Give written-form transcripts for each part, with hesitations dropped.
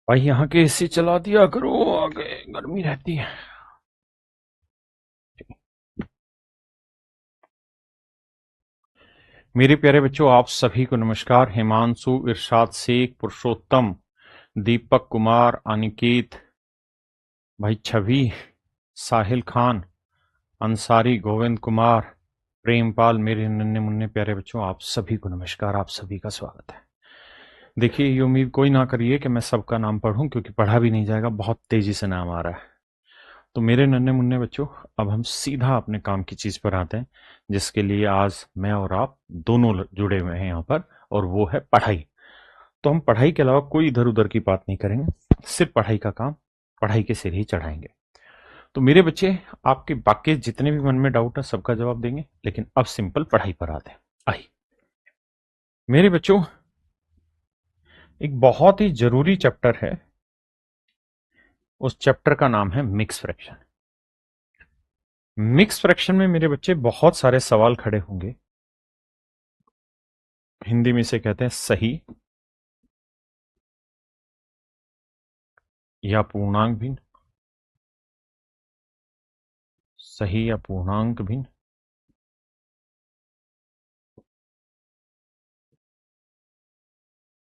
भाई यहाँ के एसी चला दिया करो, आगे गर्मी रहती है। मेरे प्यारे बच्चों, आप सभी को नमस्कार। हिमांशु, इरशाद शेख, पुरुषोत्तम, दीपक कुमार, अनिकेत, भाई छवि, साहिल खान, अंसारी, गोविंद कुमार, प्रेमपाल, मेरे नन्हे मुन्ने प्यारे बच्चों, आप सभी को नमस्कार। आप सभी का स्वागत है। देखिए, ये उम्मीद कोई ना करिए कि मैं सबका नाम पढ़ूं, क्योंकि पढ़ा भी नहीं जाएगा, बहुत तेजी से नाम आ रहा है। तो मेरे नन्हे मुन्ने बच्चों, अब हम सीधा अपने काम की चीज पर आते हैं, जिसके लिए आज मैं और आप दोनों जुड़े हुए हैं यहाँ पर, और वो है पढ़ाई। तो हम पढ़ाई के अलावा कोई इधर उधर की बात नहीं करेंगे, सिर्फ पढ़ाई का काम पढ़ाई के सिर ही चढ़ाएंगे। तो मेरे बच्चे, आपके बाकी जितने भी मन में डाउट है सबका जवाब देंगे, लेकिन अब सिंपल पढ़ाई पर आते हैं। आई मेरे बच्चों, एक बहुत ही जरूरी चैप्टर है, उस चैप्टर का नाम है मिक्स फ्रैक्शन। मिक्स फ्रैक्शन में मेरे बच्चे बहुत सारे सवाल खड़े होंगे। हिंदी में इसे कहते हैं सही या पूर्णांक भिन्न, सही या पूर्णांक भिन्न,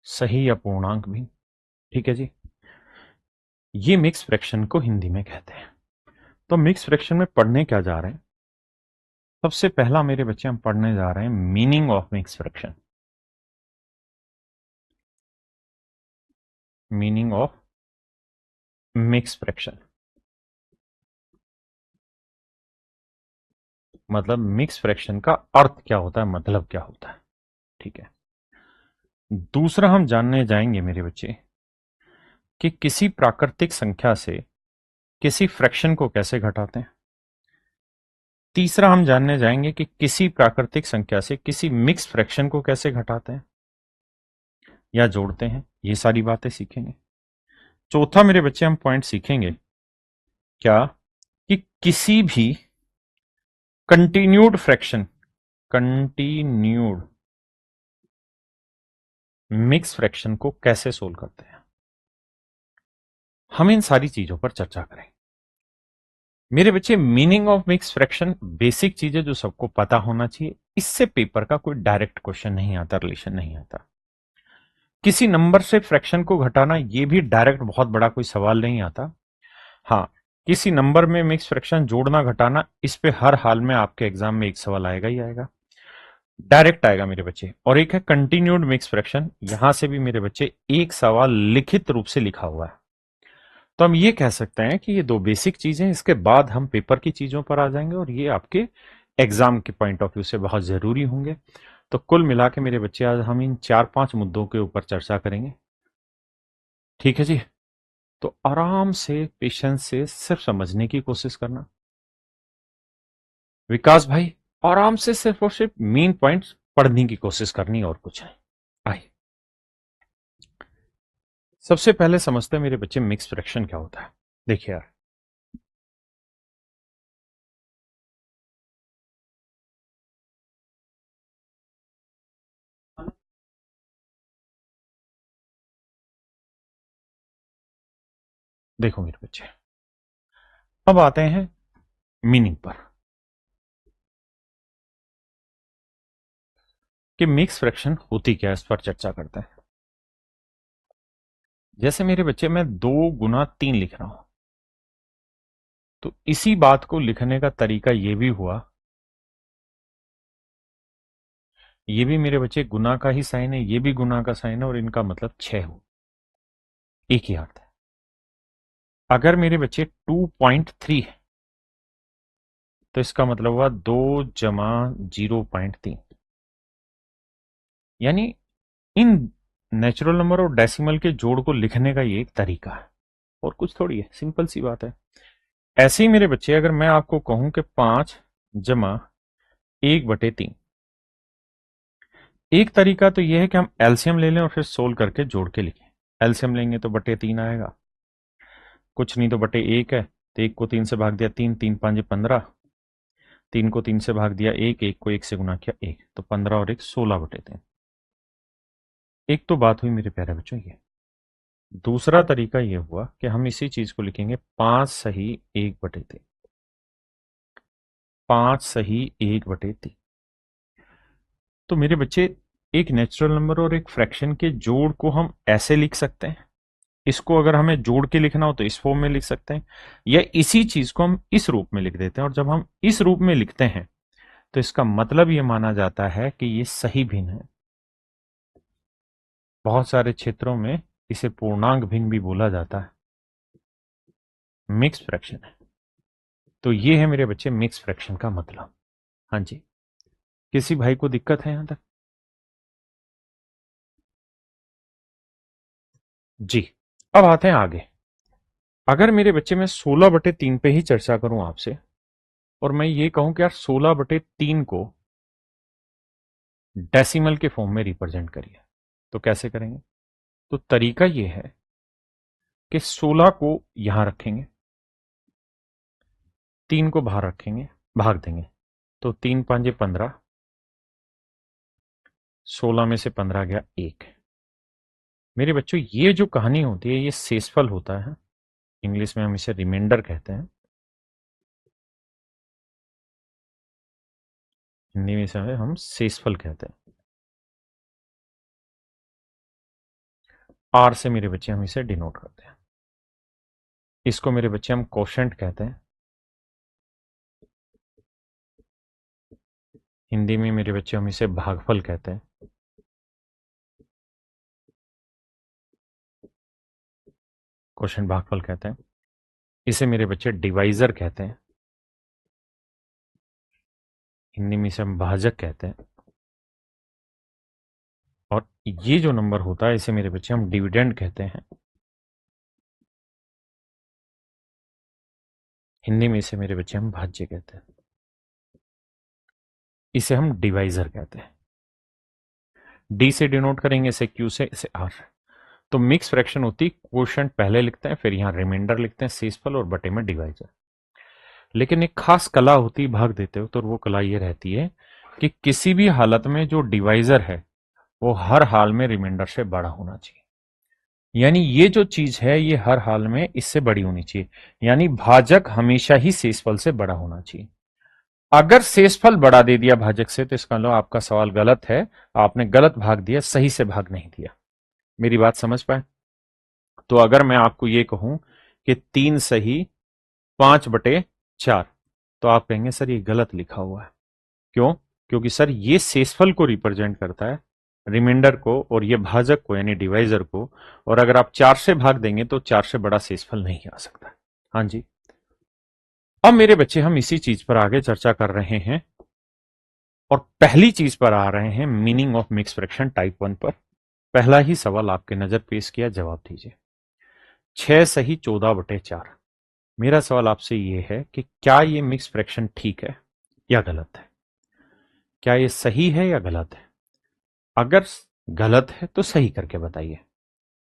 सही या पूर्णांक भिन्न। ठीक है जी, ये मिक्स फ्रैक्शन को हिंदी में कहते हैं। तो मिक्स फ्रैक्शन में पढ़ने क्या जा रहे हैं? सबसे पहला मेरे बच्चे हम पढ़ने जा रहे हैं meaning of mix fraction. Meaning of mix fraction मतलब मिक्स फ्रैक्शन का अर्थ क्या होता है, मतलब क्या होता है। ठीक है। दूसरा हम जानने जाएंगे मेरे बच्चे कि किसी प्राकृतिक संख्या से किसी फ्रैक्शन को कैसे घटाते हैं। तीसरा हम जानने जाएंगे कि किसी प्राकृतिक संख्या से किसी मिक्स फ्रैक्शन को कैसे घटाते हैं या जोड़ते हैं। ये सारी बातें सीखेंगे। चौथा मेरे बच्चे, हम पॉइंट सीखेंगे क्या, कि किसी भी continued fraction, continued mix fraction को कैसे सोल्व करते हैं। हम इन सारी चीजों पर चर्चा करें। मेरे बच्चे, meaning of mix fraction basic चीजें जो सबको पता होना चाहिए। इससे पेपर का कोई डायरेक्ट क्वेश्चन नहीं आता, रिलेशन नहीं आता। किसी नंबर से फ्रैक्शन को घटाना, ये भी डायरेक्ट बहुत बड़ा कोई सवाल नहीं आता। हाँ, किसी नंबर में मिक्स फ्रैक्शन जोड़ना घटाना, इस पे हर हाल में आपके एग्जाम में एक सवाल आएगा ही आएगा, डायरेक्ट आएगा मेरे बच्चे। और एक है कंटिन्यूड मिक्स फ्रैक्शन, यहां से भी मेरे बच्चे एक सवाल लिखित रूप से लिखा हुआ है। तो हम ये कह सकते हैं कि ये दो बेसिक चीजें, इसके बाद हम पेपर की चीजों पर आ जाएंगे, और ये आपके एग्जाम के पॉइंट ऑफ व्यू से बहुत जरूरी होंगे। तो कुल मिला के मेरे बच्चे, आज हम इन 4-5 मुद्दों के ऊपर चर्चा करेंगे। ठीक है जी। तो आराम से, पेशेंस से सिर्फ समझने की कोशिश करना। विकास भाई, आराम से सिर्फ और सिर्फ मेन पॉइंट्स पढ़ने की कोशिश करनी, और कुछ है। आइए, सबसे पहले समझते हैं मेरे बच्चे मिक्स फ्रैक्शन क्या होता है। देखिए यार, देखो मेरे बच्चे, अब आते हैं मीनिंग पर, कि मिक्स फ्रैक्शन होती क्या है, इस पर चर्चा करते हैं। जैसे मेरे बच्चे, मैं 2 गुना 3 लिख रहा हूं, तो इसी बात को लिखने का तरीका ये भी हुआ, ये भी मेरे बच्चे गुना का ही साइन है, ये भी गुना का साइन है, और इनका मतलब 6 हो, एक ही अर्थ है। अगर मेरे बच्चे 2.3 है, तो इसका मतलब हुआ 2 जमा 0.3। यानी इन नेचुरल नंबर और डेसिमल के जोड़ को लिखने का ये एक तरीका है, और कुछ थोड़ी है, सिंपल सी बात है। ऐसे ही मेरे बच्चे, अगर मैं आपको कहूं कि 5 जमा 1/3, एक तरीका तो यह है कि हम एलसीएम ले लें और फिर सोल्व करके जोड़ के लिखें। एलसीएम लेंगे तो बटे 3 आएगा, कुछ नहीं तो बटे 1 है, तो 1 को 3 से भाग दिया 3, 3 5 15, 3 को 3 से भाग दिया 1, 1 को 1 से गुना किया 1, तो 15 और 1 16/3। एक तो बात हुई मेरे प्यारे बच्चों ये। दूसरा तरीका ये हुआ कि हम इसी चीज को लिखेंगे 5 सही 1/3। 5 सही 1/3। तो मेरे बच्चे, एक नेचुरल नंबर और एक फ्रैक्शन के जोड़ को हम ऐसे लिख सकते हैं। इसको अगर हमें जोड़ के लिखना हो तो इस फॉर्म में लिख सकते हैं, या इसी चीज को हम इस रूप में लिख देते हैं। और जब हम इस रूप में लिखते हैं तो इसका मतलब ये माना जाता है कि ये सही भिन्न है। बहुत सारे क्षेत्रों में इसे पूर्णांक भिन्न भी बोला जाता है, मिक्स फ्रैक्शन है। तो ये है मेरे बच्चे मिक्स फ्रैक्शन का मतलब। हाँ जी, किसी भाई को दिक्कत है यहां तक? जी। अब आते हैं आगे। अगर मेरे बच्चे में 16/3 पे ही चर्चा करूं आपसे, और मैं ये कहूं कि यार 16/3 को डेसिमल के फॉर्म में रिप्रेजेंट करिए, तो कैसे करेंगे? तो तरीका ये है कि 16 को यहां रखेंगे, 3 को बाहर रखेंगे, भाग देंगे। तो 3×5 = 15, 16 में से 15 गया 1। मेरे बच्चों, ये जो कहानी होती है ये शेषफल होता है। इंग्लिश में हम इसे रिमाइंडर कहते हैं, हिंदी में इसे हम शेषफल कहते हैं। आर से मेरे बच्चे हम इसे डिनोट करते हैं। इसको मेरे बच्चे हम कोशेंट कहते हैं। हिंदी में मेरे बच्चे हम इसे भागफल कहते हैं। क्वेश्चन भागफल कहते हैं। इसे मेरे बच्चे डिवाइजर कहते हैं। हिंदी में इसे हम भाजक कहते हैं। और ये जो नंबर होता है इसे मेरे बच्चे हम डिविडेंड कहते हैं। हिंदी में इसे मेरे बच्चे हम भाज्य कहते हैं। इसे हम डिवाइजर कहते हैं। डी से डिनोट करेंगे, इसे क्यू से, इसे आर। तो मिक्स फ्रैक्शन होती, क्वोशंट पहले लिखते हैं, फिर यहां रिमाइंडर लिखते हैं, शेषफल, और बटे में डिवाइजर। लेकिन एक खास कला होती है भाग देते हो, तो वो कला ये रहती है कि किसी भी हालत में जो डिवाइजर है वो हर हाल में रिमाइंडर से बड़ा होना चाहिए। यानी ये जो चीज है ये हर हाल में इससे बड़ी होनी चाहिए। यानी भाजक हमेशा ही शेषफल से बड़ा होना चाहिए। अगर शेषफल बड़ा दे दिया भाजक से तो इसका मतलब आपका सवाल गलत है, आपने गलत भाग दिया, सही से भाग नहीं दिया। मेरी बात समझ पाए? तो अगर मैं आपको ये कहूं कि 3 सही 5/4, तो आप कहेंगे सर ये गलत लिखा हुआ है। क्यों? क्योंकि सर ये शेषफल को रिप्रेजेंट करता है, रिमाइंडर को, और ये भाजक को यानी डिवाइजर को। और अगर आप 4 से भाग देंगे तो 4 से बड़ा शेषफल नहीं आ सकता। हाँ जी। अब मेरे बच्चे, हम इसी चीज पर आगे चर्चा कर रहे हैं, और पहली चीज पर आ रहे हैं, meaning of mix fraction type 1 पर। पहला ही सवाल आपके नजर पेश किया, जवाब दीजिए। 6 सही 14/4। मेरा सवाल आपसे ये है कि क्या ये मिक्स फ्रैक्शन ठीक है या गलत है? क्या ये सही है या गलत है? अगर गलत है तो सही करके बताइए।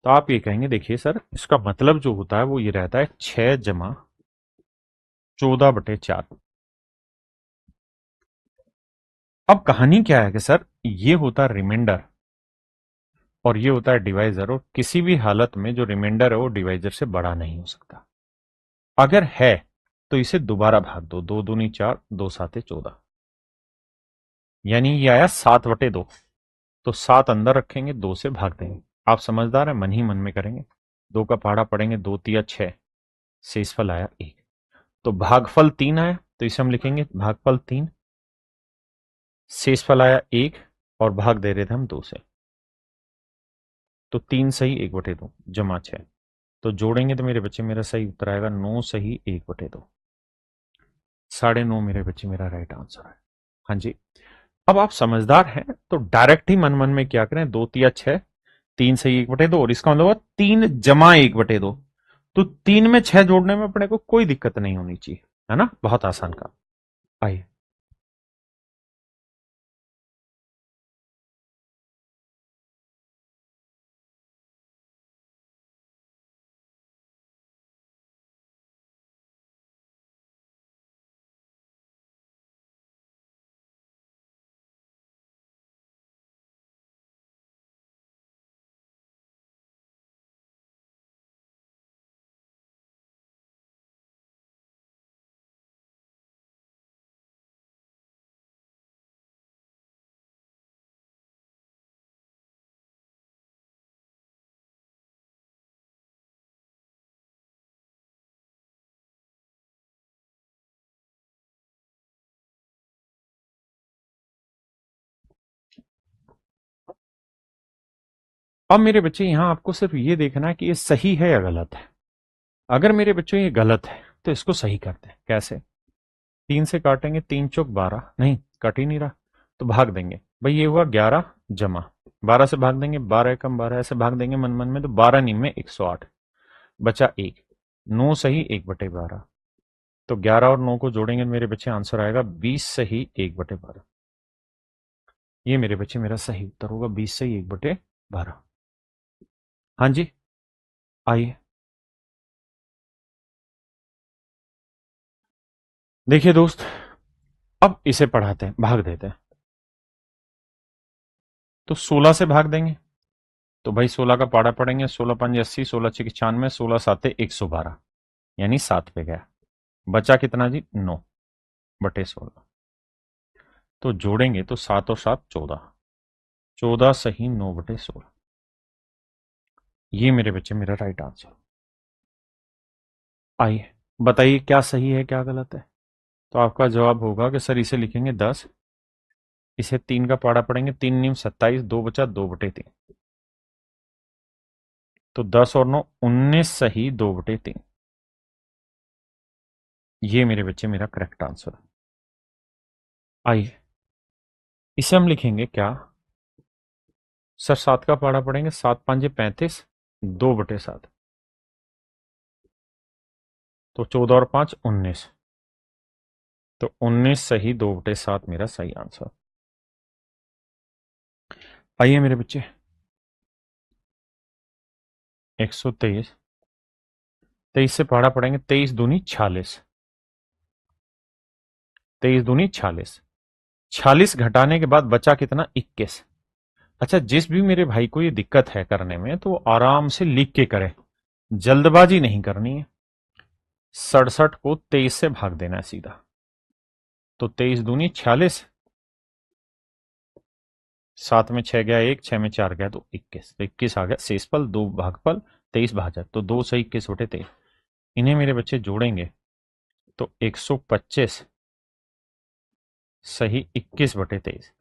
तो आप ये कहेंगे, देखिए सर, इसका मतलब जो होता है वो ये रहता है 6 × 14/4। अब कहानी क्या है कि सर ये होता है रिमाइंडर और ये होता है डिवाइजर, और किसी भी हालत में जो रिमाइंडर है वो डिवाइजर से बड़ा नहीं हो सकता। अगर है तो इसे दोबारा भाग दो, 2×2 = 4, 2×7 = 14। यानी ये आया 7/2। तो 7 अंदर रखेंगे, 2 से भाग देंगे। आप समझदार है, मन ही मन में करेंगे। 2 का पहाड़ा पढ़ेंगे, 2×3 = 6, शेषफल आया 1। तो भागफल 3 आया, तो इसे हम लिखेंगे भागफल 3। शेषफल आया 1, और भाग दे रहे थे हम 2 से। तो 3 सही 1/2 जमा 6। तो जोड़ेंगे तो मेरे बच्चे मेरा सही उत्तर आएगा 9 सही 1/2। 9.5 मेरे बच्चे मेरा राइट आंसर है। हाँ जी। अब आप समझदार हैं तो डायरेक्ट ही मन मन में क्या करें, 2×3 = 6, 3 सही 1/2, और इसका मतलब 3 जमा 1/2। तो 3 में 6 जोड़ने में अपने को कोई दिक्कत नहीं होनी चाहिए, है ना? बहुत आसान काम। आइए। अब मेरे बच्चे यहां आपको सिर्फ ये देखना है कि ये सही है या गलत है। अगर मेरे बच्चों ये गलत है तो इसको सही करते हैं। कैसे? 3 से काटेंगे, 3 चौक 12, नहीं कट ही नहीं रहा, तो भाग देंगे। भाई ये हुआ 11 जमा 12 से भाग देंगे, 12 एकम 12, ऐसे भाग देंगे मन मन में, तो 12 × 9 = 108, बचा 1, 9 सही 1/12, तो 11 और 9 को जोड़ेंगे मेरे बच्चे, आंसर आएगा 20 सही 1/12। ये मेरे बच्चे मेरा सही उत्तर होगा, 20 सही 1/12। हाँ जी, आइए देखिए दोस्त, अब इसे पढ़ाते हैं, भाग देते हैं। तो 16 से भाग देंगे, तो भाई 16 का पाड़ा पड़ेंगे, 16 × 5 = 80, 16 × 6 = 95, 16 × 7 = 112, यानी 7 पे गया। बचा कितना जी? 9/16। तो जोड़ेंगे तो 7 और 7 14, 14 सही 9/16। ये मेरे बच्चे मेरा राइट आंसर। आइए बताइए क्या सही है क्या गलत है। तो आपका जवाब होगा कि सर इसे लिखेंगे 10, इसे 3 का पाड़ा पड़ेंगे, 3 × 9 = 27, 2 बचा 2/3, तो 10 और 9 19 सही 2/3। ये मेरे बच्चे मेरा करेक्ट आंसर है। आइए इसे हम लिखेंगे क्या? सर 7 का पाड़ा पड़ेंगे, 7×5 = 35, 2/7, तो 14 और 5 19, तो 19 सही 2/7 मेरा सही आंसर। आइए मेरे बच्चे 123, 23 से पढ़ा पड़ेंगे, 23 दूनी 46, 23 दूनी 46, 46 घटाने के बाद बचा कितना? 21। अच्छा, जिस भी मेरे भाई को ये दिक्कत है करने में, तो वो आराम से लिख के करे, जल्दबाजी नहीं करनी है। 67 को 23 से भाग देना है सीधा, तो 23 दूनी 46, 7 में 6 गया 1, 6 में 4 गया तो 21, तो 21 आ गया शेषफल, 2 भागफल, 23 भाजक, तो 2 सही 21/23। इन्हें मेरे बच्चे जोड़ेंगे तो 125 सही 21/23।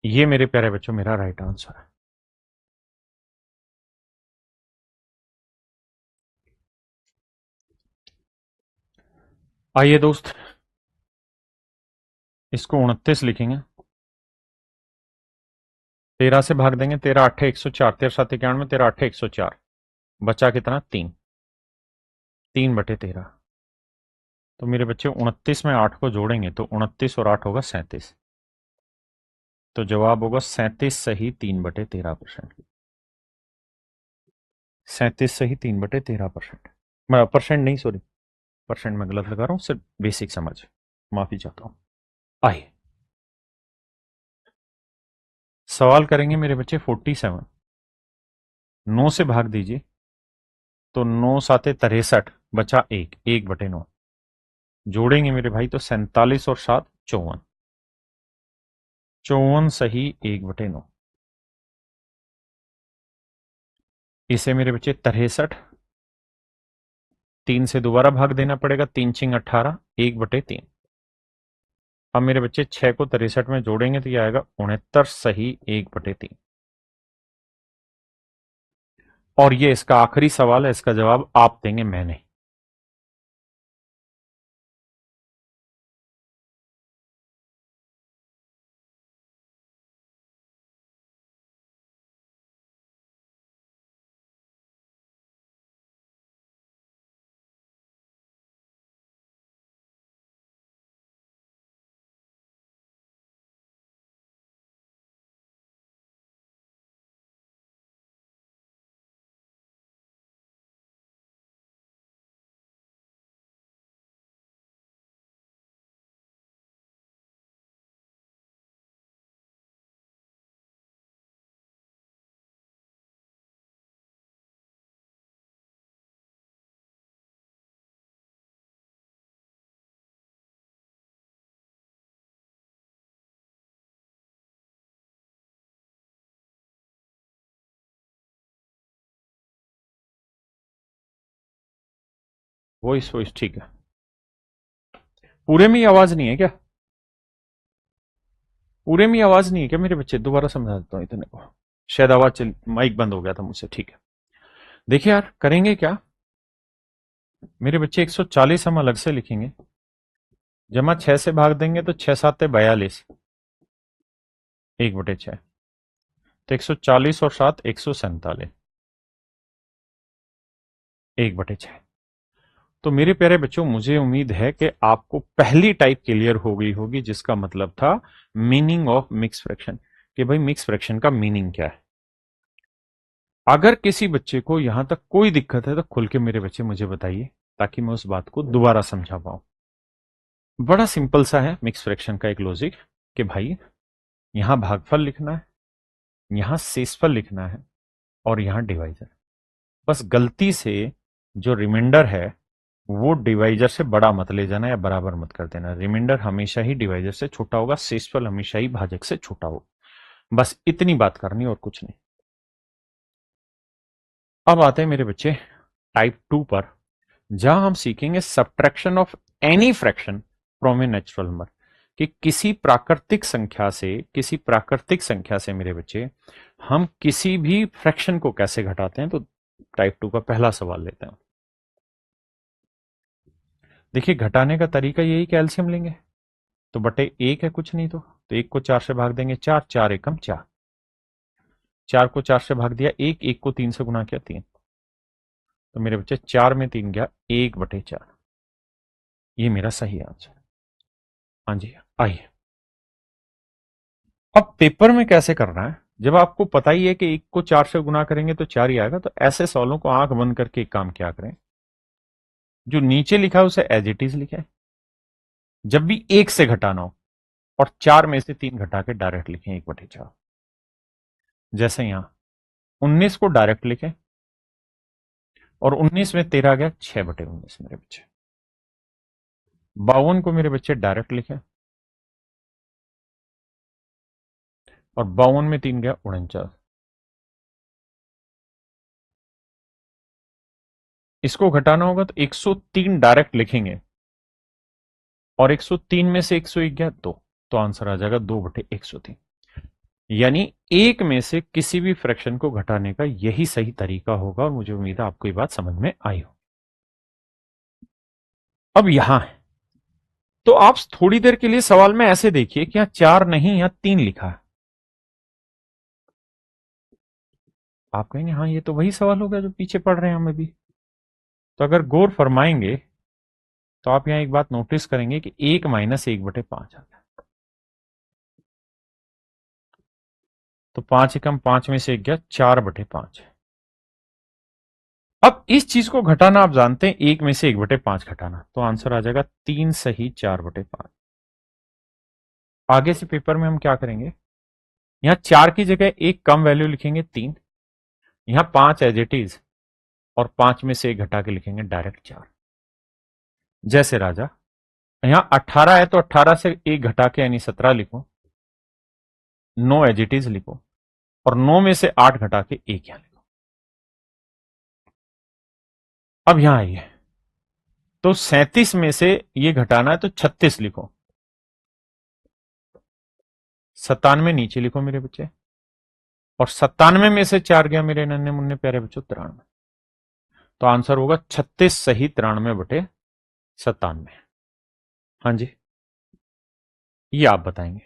ये मेरे प्यारे बच्चों मेरा राइट आंसर है। आइए दोस्त इसको 29 लिखेंगे, 13 से भाग देंगे, 13 × 8 = 104, 13 × 7 = 91, 13 × 8 = 104, बचा कितना? 3, 3/13। तो मेरे बच्चे 29 में 8 को जोड़ेंगे तो 29 और 8 होगा 37, तो जवाब होगा 37 सही 3/13%। 37 सही 3/13%। मैं परसेंट नहीं, सॉरी, परसेंट में गलत लगा रहा हूं, सिर्फ बेसिक समझ, माफी चाहता हूं। आइए सवाल करेंगे मेरे बच्चे 47, 9 से भाग दीजिए, तो 9×7 = 63, बचा 1, 1/9, जोड़ेंगे मेरे भाई तो 47 और 7 54, 54 सही 1/9। इसे मेरे बच्चे 63, 3 से दोबारा भाग देना पड़ेगा, 3×6 = 18, 1/3। अब मेरे बच्चे 6 को 63 में जोड़ेंगे तो यह आएगा 69 सही 1/3। और ये इसका आखिरी सवाल है, इसका जवाब आप देंगे, मैं नहीं। वॉइस वॉइस ठीक है। पूरे में ही आवाज नहीं है क्या? पूरे में आवाज नहीं है क्या मेरे बच्चे? दोबारा समझा देता हूँ इतने को, शायद आवाज चल, माइक बंद हो गया था मुझसे। ठीक है, देखिए यार, करेंगे क्या मेरे बच्चे, 140 हम अलग से लिखेंगे, जमा 6 से भाग देंगे तो 6 7 42, 1/6, तो 140 और 7 147, 1/6। तो मेरे प्यारे बच्चों, मुझे उम्मीद है कि आपको पहली टाइप क्लियर हो गई होगी, जिसका मतलब था मीनिंग ऑफ मिक्स फ्रैक्शन, कि भाई मिक्स फ्रैक्शन का मीनिंग क्या है। अगर किसी बच्चे को यहां तक कोई दिक्कत है तो खुल के मेरे बच्चे मुझे बताइए, ताकि मैं उस बात को दोबारा समझा पाऊं। बड़ा सिंपल सा है मिक्स फ्रैक्शन का एक लॉजिक, कि भाई यहां भागफल लिखना है, यहां शेषफल लिखना है, और यहां डिवाइजर। बस गलती से जो रिमाइंडर है वो डिवाइजर से बड़ा मत ले जाना या बराबर मत कर देना। रिमाइंडर हमेशा ही डिवाइजर से छोटा होगा, शेषफल हमेशा ही भाजक से छोटा होगा। बस इतनी बात करनी और कुछ नहीं। अब आते हैं मेरे बच्चे टाइप 2 पर, जहां हम सीखेंगे subtraction of any fraction from a natural number, कि किसी प्राकृतिक संख्या से मेरे बच्चे हम किसी भी फ्रैक्शन को कैसे घटाते हैं। तो टाइप 2 का पहला सवाल लेते हैं। देखिए, घटाने का तरीका यही कि एलसीएम लेंगे, तो बटे एक है, कुछ नहीं तो एक को 4 से भाग देंगे, 4 4 एकम 4, 4 को 4 से भाग दिया, एक को 3 से गुना किया, 3। तो मेरे बच्चे 4 में 3 गया, 1/4, ये मेरा सही आंसर। हाँ जी, आइए। अब पेपर में कैसे करना है, जब आपको पता ही है कि एक को 4 से गुना करेंगे तो 4 ही आएगा, तो ऐसे सवालों को आंख बंद करके एक काम क्या करें, जो नीचे लिखा है उसे एज इट इज लिखें। जब भी एक से घटाना हो और 4 में से 3 घटा के डायरेक्ट लिखें 1/4। जैसे यहां 19 को डायरेक्ट लिखें, और 19 में 13 आ गया, 6/19 मेरे बच्चे। 52 को मेरे बच्चे डायरेक्ट लिखें, और 52 में 3 गया, 49। इसको घटाना होगा तो 103 डायरेक्ट लिखेंगे, और 103 में से 101 गया, 2, तो आंसर आ जाएगा 2/103। यानी एक में से किसी भी फ्रैक्शन को घटाने का यही सही तरीका होगा, और मुझे उम्मीद है आपको ये बात समझ में आई हो। अब यहां है, तो आप थोड़ी देर के लिए सवाल में ऐसे देखिए कि यहां 4 नहीं, यहां 3 लिखा है। आप कहेंगे हाँ, ये तो वही सवाल हो गया जो पीछे पढ़ रहे हैं हमें भी। तो अगर गौर फरमाएंगे तो आप यहां एक बात नोटिस करेंगे कि 1 - 1/5 आता है। तो 5 एकम 5 में से एक गया, 4/5। अब इस चीज को घटाना आप जानते हैं, 1 में से 1/5 घटाना, तो आंसर आ जाएगा 3 सही 4/5। आगे से पेपर में हम क्या करेंगे, यहां 4 की जगह एक कम वैल्यू लिखेंगे, 3। यहां 5 एज इट इज, और 5 में से एक घटा के लिखेंगे डायरेक्ट 4। जैसे राजा, यहां 18 है तो 18 से एक घटा के यानी 17 लिखो, 9 एज इट इज लिखो, और 9 में से 8 घटा के एक यहां लिखो। अब यहां आइए, तो 37 में से ये घटाना है तो 36 लिखो, 97 नीचे लिखो मेरे बच्चे, और 97 में से 4 गया मेरे नन्हे मुन्ने प्यारे बच्चों, 93। तो आंसर होगा 36 सही 93/97। हाँ जी, ये आप बताएंगे।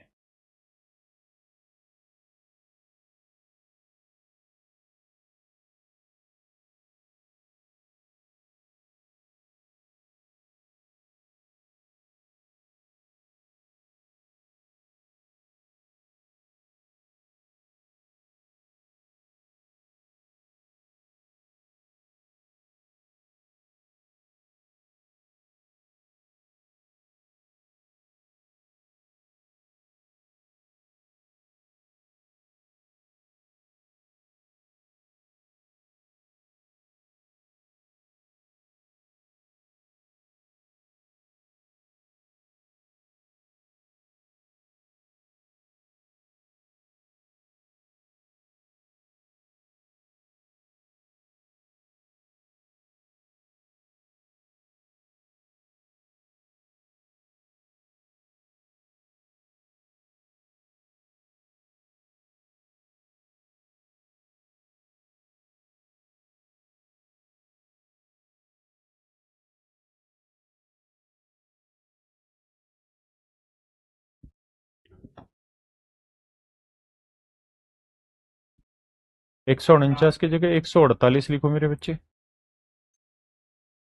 149 की जगह 148 लिखो मेरे बच्चे।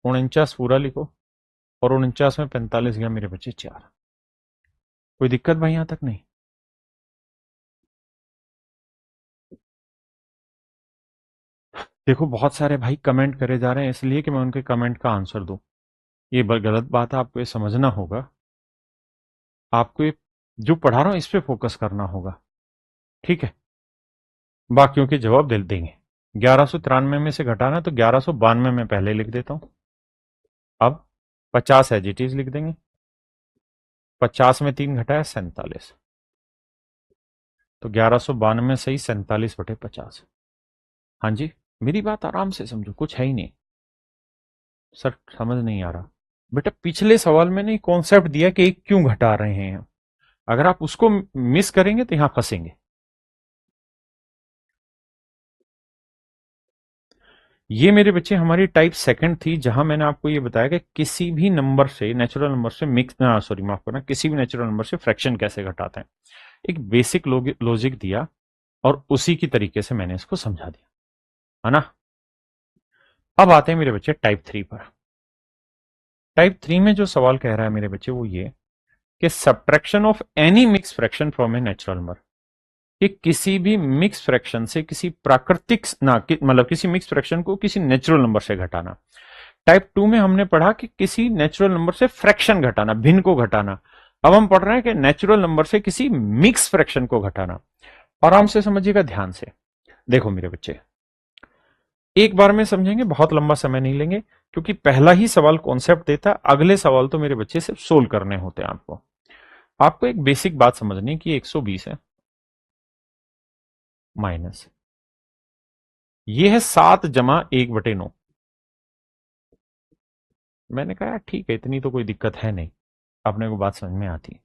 49 पूरा लिखो, और 49 में 45 गया मेरे बच्चे 4। कोई दिक्कत भाई यहां तक नहीं? देखो बहुत सारे भाई कमेंट करे जा रहे हैं, इसलिए कि मैं उनके कमेंट का आंसर दूं। ये गलत बात है, आपको ये समझना होगा। आपको ये जो पढ़ा रहा हूं इस पे फोकस करना होगा, ठीक है? बाकियों के जवाब दे देंगे। 1193 में से घटाना, तो 1192 में पहले लिख देता हूं। अब 50 एजिटीज लिख देंगे। 50 में 3 घटाया 47, तो 1192 से ही 47/50। हाँ जी, मेरी बात आराम से समझो, कुछ है ही नहीं। सर समझ नहीं आ रहा बेटा, पिछले सवाल में नहीं कॉन्सेप्ट दिया कि एक क्यों घटा रहे हैं। अगर आप उसको मिस करेंगे तो यहां फंसेंगे। ये मेरे बच्चे हमारी टाइप सेकंड थी, जहां मैंने आपको ये बताया कि किसी भी नंबर से, नेचुरल नंबर से मिक्स, सॉरी माफ करना, किसी भी नेचुरल नंबर से फ्रैक्शन कैसे घटाते हैं। एक बेसिक लॉजिक दिया, और उसी की तरीके से मैंने इसको समझा दिया, है ना? अब आते हैं मेरे बच्चे टाइप थ्री पर। टाइप थ्री में जो सवाल कह रहा है मेरे बच्चे वो ये, कि subtraction of any mix fraction from a natural number, कि किसी भी मिक्स फ्रैक्शन से किसी प्राकृतिक मतलब किसी मिक्स फ्रैक्शन को किसी नेचुरल नंबर से घटाना। टाइप टू में हमने पढ़ा कि किसी नेचुरल नंबर से फ्रैक्शन घटाना, भिन्न को घटाना। अब हम पढ़ रहे हैं कि नेचुरल नंबर से किसी मिक्स फ्रैक्शन को घटाना। आराम से समझिएगा, ध्यान से देखो मेरे बच्चे, एक बार में समझेंगे, बहुत लंबा समय नहीं लेंगे, क्योंकि पहला ही सवाल कॉन्सेप्ट देता है, अगले सवाल तो मेरे बच्चे सिर्फ सोल्व करने होते हैं। आपको आपको एक बेसिक बात समझनी है कि 120 है माइनस, ये है 7 + 1/9। मैंने कहा यार ठीक है, इतनी तो कोई दिक्कत है नहीं, अपने को बात समझ में आती है।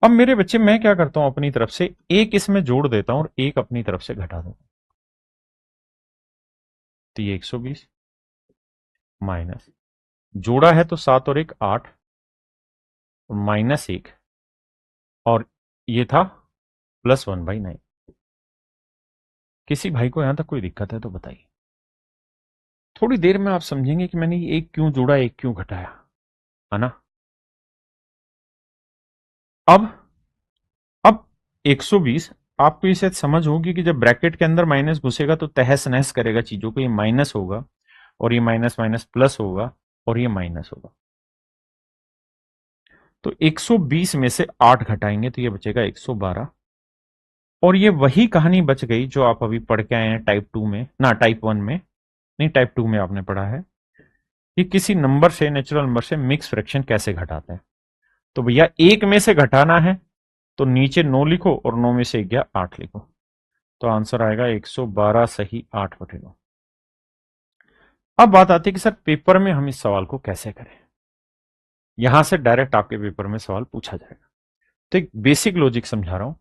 अब मेरे बच्चे मैं क्या करता हूं, अपनी तरफ से एक इसमें जोड़ देता हूं और एक अपनी तरफ से घटा दूं। तो ये 120 माइनस, जोड़ा है तो 7 और 1 8, और -1, और ये था +1/9। किसी भाई को यहां तक कोई दिक्कत है तो बताइए। थोड़ी देर में आप समझेंगे कि मैंने ये एक क्यों जोड़ा, एक क्यों घटाया, है ना? अब अब 120, आपको ये शायद समझ होगी कि जब ब्रैकेट के अंदर माइनस घुसेगा तो तहस नहस करेगा चीजों को। ये माइनस होगा, और ये माइनस माइनस प्लस होगा, और ये माइनस होगा। तो 120 में से 8 घटाएंगे तो ये बचेगा 112। और ये वही कहानी बच गई जो आप अभी पढ़ के आए हैं टाइप टू में, ना टाइप वन में नहीं, टाइप टू में आपने पढ़ा है कि किसी नंबर से, नेचुरल नंबर से मिक्स फ्रैक्शन कैसे घटाते हैं। तो भैया एक में से घटाना है तो नीचे 9 लिखो, और 9 में से 1 गया 8 लिखो, तो आंसर आएगा 112 सही 8/9। अब बात आती है कि सर पेपर में हम इस सवाल को कैसे करें। यहां से डायरेक्ट आपके पेपर में सवाल पूछा जाएगा। तो एक बेसिक लॉजिक समझा रहा हूं।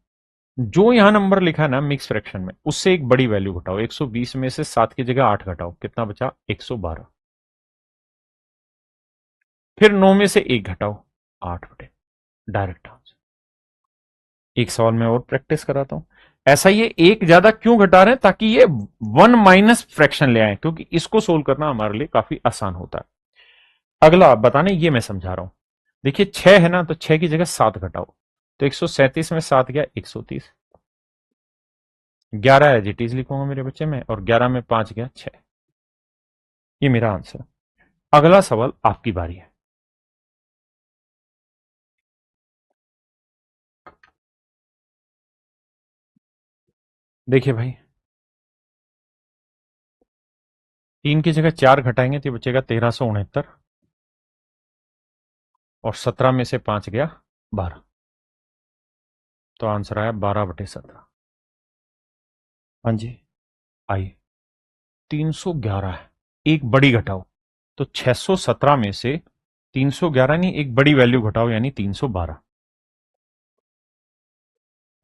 जो यहां नंबर लिखा है ना मिक्स फ्रैक्शन में, उससे एक बड़ी वैल्यू घटाओ। 120 में से 7 की जगह 8 घटाओ, कितना बचा? 112। फिर 9 में से 1 घटाओ, 8/, डायरेक्ट आंसर। एक सवाल में और प्रैक्टिस कराता हूं। ऐसा ये एक ज्यादा क्यों घटा रहे हैं? ताकि ये 1 - फ्रैक्शन ले आए, क्योंकि इसको सोल्व करना हमारे लिए काफी आसान होता है। अगला बताने ये मैं समझा रहा हूं। देखिए 6 है ना, तो 6 की जगह 7 घटाओ, तो 137 में 7 गया 130। 11 एजिटीज लिखूंगा मेरे बच्चे में, और 11 में 5 गया 6। ये मेरा आंसर। अगला सवाल आपकी बारी है। देखिए भाई, 3 की जगह 4 घटाएंगे तो ये बचेगा 1369, और 17 में से 5 गया 12, तो आंसर आया 12/17। हाँ जी, आइए। 311 है, एक बड़ी घटाओ, तो 617 में से 311 नहीं, एक बड़ी वैल्यू घटाओ, यानी 312।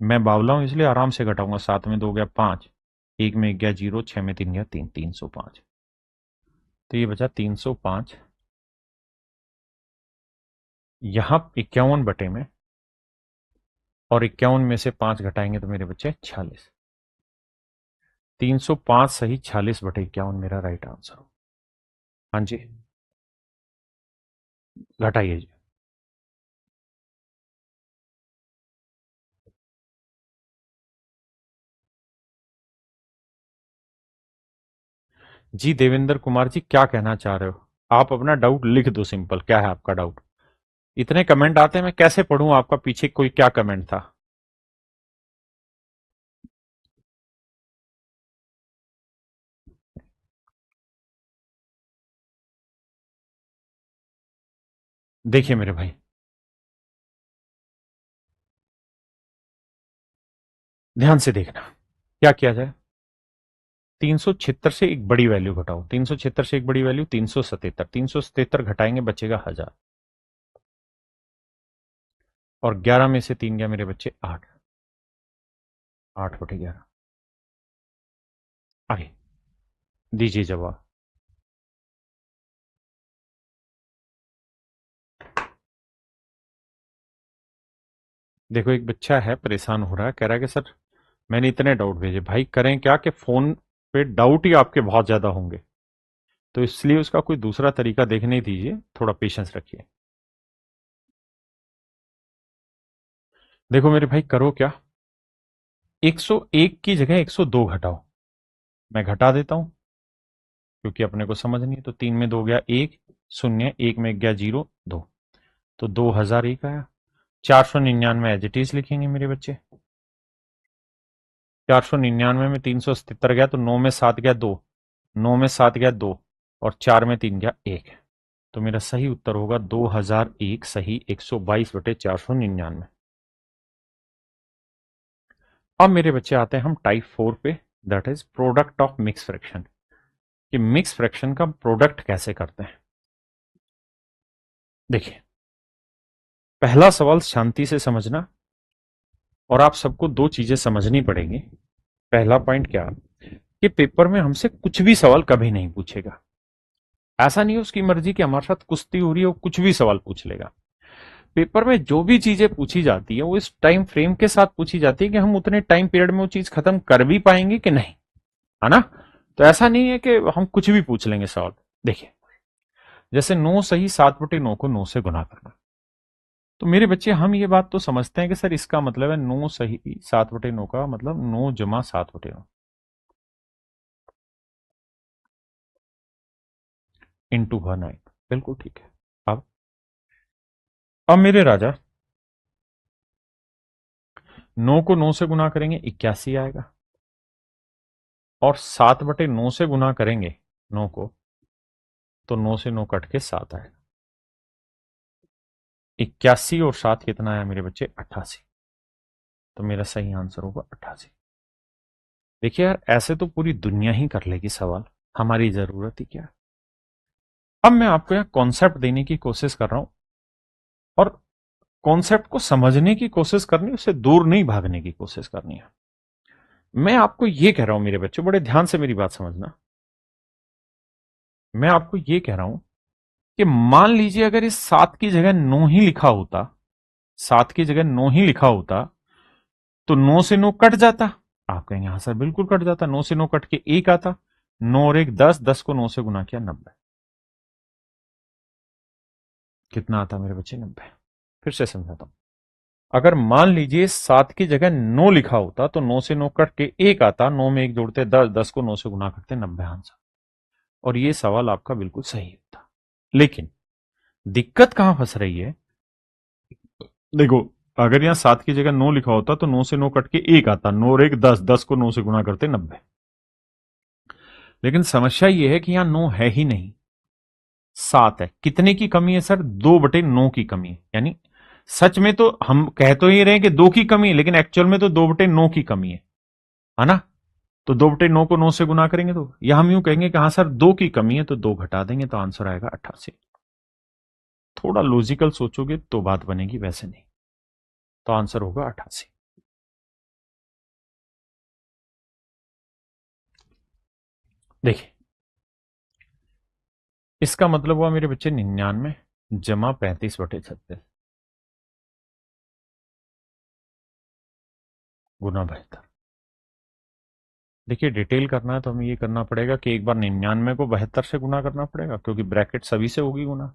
मैं बावला हूं इसलिए आराम से घटाऊंगा। 7 में 2 गया 5, 1 में 1 गया 0, 6 में 3 गया 3, 305। तो ये बचा 305। यहां 51 में, और 51 में से 5 घटाएंगे तो मेरे बच्चे 46। 305 सही 46/51 मेरा राइट आंसर हो। हाँ जी, घटाइए जी। जी देवेंद्र कुमार जी, क्या कहना चाह रहे हो? आप अपना डाउट लिख दो, सिंपल, क्या है आपका डाउट? इतने कमेंट आते हैं, मैं कैसे पढ़ूं आपका पीछे कोई क्या कमेंट था? देखिए मेरे भाई, ध्यान से देखना, क्या किया जाए। 376 से एक बड़ी वैल्यू घटाओ, 376 से एक बड़ी वैल्यू 377, 377 घटाएंगे बचेगा 1000, और 11 में से 3 गया मेरे बच्चे 8, 8/11। आगे दीजिए जवाब। देखो, एक बच्चा है परेशान हो रहा है, कह रहा है कि सर मैंने इतने डाउट भेजे, भाई करें क्या कि फोन पे डाउट ही आपके बहुत ज्यादा होंगे, तो इसलिए उसका कोई दूसरा तरीका देखने दीजिए, थोड़ा पेशेंस रखिए। देखो मेरे भाई, करो क्या, 101 की जगह 102 घटाओ। मैं घटा देता हूं, क्योंकि अपने को समझ नहीं है। तो 3 में 2 गया 1, शून्य, 1 में गया 0, 2, तो 2001 आया। 499 एज इट इज लिखेंगे मेरे बच्चे। 499 में 377 गया तो 9 में 7 गया 2, 9 में 7 गया 2, और 4 में 3 गया 1। तो मेरा सही उत्तर होगा 2001 सही 122/499। अब मेरे बच्चे आते हैं हम टाइप 4 पे, that is product of mix fraction, कि मिक्स फ्रैक्शन का प्रोडक्ट कैसे करते हैं। देखिए, पहला सवाल शांति से समझना, और आप सबको दो चीजें समझनी पड़ेंगी। पहला पॉइंट क्या, कि पेपर में हमसे कुछ भी सवाल कभी नहीं पूछेगा। ऐसा नहीं है उसकी मर्जी कि हमारे साथ कुश्ती हो रही है वो कुछ भी सवाल पूछ लेगा। पेपर में जो भी चीजें पूछी जाती है वो इस टाइम फ्रेम के साथ पूछी जाती है कि हम उतने टाइम पीरियड में वो चीज खत्म कर भी पाएंगे कि नहीं, है ना? तो ऐसा नहीं है कि हम कुछ भी पूछ लेंगे सवाल। देखिए, जैसे 9 सही 7/9 को 9 से गुना करना, तो मेरे बच्चे हम ये बात तो समझते हैं कि सर इसका मतलब है 9 सही 7/9 का मतलब 9 जमा 7/9 इंटू 9। बिल्कुल ठीक है। अब मेरे राजा, 9 को 9 से गुना करेंगे 81 आएगा, और 7/9 से गुना करेंगे 9 को, तो 9 से 9 कट के 7 आएगा। 81 और 7 कितना आया मेरे बच्चे? 88। तो मेरा सही आंसर होगा 88। देखिए यार, ऐसे तो पूरी दुनिया ही कर लेगी सवाल, हमारी जरूरत ही क्या है। अब मैं आपको यहां कॉन्सेप्ट देने की कोशिश कर रहा हूं, और कॉन्सेप्ट को समझने की कोशिश करनी, उससे दूर नहीं भागने की कोशिश करनी है। मैं आपको यह कह रहा हूं मेरे बच्चों, बड़े ध्यान से मेरी बात समझना। मैं आपको यह कह रहा हूं कि मान लीजिए अगर इस 7 की जगह 9 ही लिखा होता, 7 की जगह 9 ही लिखा होता, तो 9 से 9 कट जाता। आप कहेंगे हाँ सर बिल्कुल कट जाता, 9 से 9 कट के 1 आता, 9 और 1 10, 10 को 9 से गुना किया 90। कितना आता मेरे बच्चे? 90। फिर से समझाता हूं, अगर मान लीजिए 7 की जगह 9 लिखा होता तो 9 से 9 कट के 1 आता, 9 में 1 जोड़ते 10, 10 को 9 से गुना करते 90 आंसर। और ये सवाल आपका बिल्कुल सही होता। लेकिन दिक्कत कहां फंस रही है, देखो, अगर यहां 7 की जगह 9 लिखा होता तो 9 से 9 कट के 1 आता, 9 और 1 10, 10 को 9 से गुना करते 90। लेकिन समस्या यह है कि यहां 9 है ही नहीं, 7 है। कितने की कमी है सर? 2/9 की कमी है। यानी सच में तो हम कह तो ही रहे हैं कि 2 की कमी है, लेकिन एक्चुअल में तो 2/9 की कमी है ना? तो 2/9 को 9 से गुना करेंगे तो, या हम यूं कहेंगे कि हाँ सर 2 की कमी है, तो 2 घटा देंगे तो आंसर आएगा 88। थोड़ा लॉजिकल सोचोगे तो बात बनेगी, वैसे नहीं। तो आंसर होगा 88। देखिए, इसका मतलब हुआ मेरे बच्चे 99 जमा 35/36 गुना 72। देखिए डिटेल करना है तो हमें ये करना पड़ेगा कि एक बार 99 को 72 से गुना करना पड़ेगा क्योंकि ब्रैकेट सभी से होगी गुना,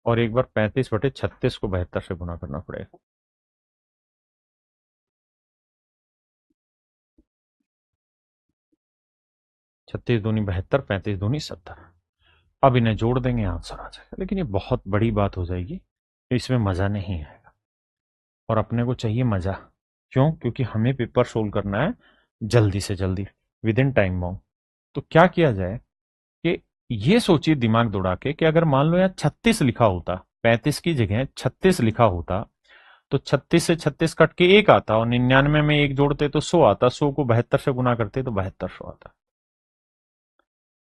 और एक बार 35/36 को 72 से गुना करना पड़ेगा। 36 दूनी 72, 35 दूनी 70। अब इन्हें जोड़ देंगे, आंसर आ जाएगा। लेकिन ये बहुत बड़ी बात हो जाएगी, इसमें मजा नहीं आएगा, और अपने को चाहिए मजा। क्यों? क्योंकि हमें पेपर सोल्व करना है जल्दी से जल्दी, विद इन टाइम बाउंड। तो क्या किया जाए कि ये सोचिए दिमाग दौड़ा के कि अगर मान लो यहाँ 36 लिखा होता, 35 की जगह 36 लिखा होता, तो 36 से 36 कट के एक आता, और 99 में एक जोड़ते तो 100 आता, 100 को 72 से गुना करते तो 7200 आता।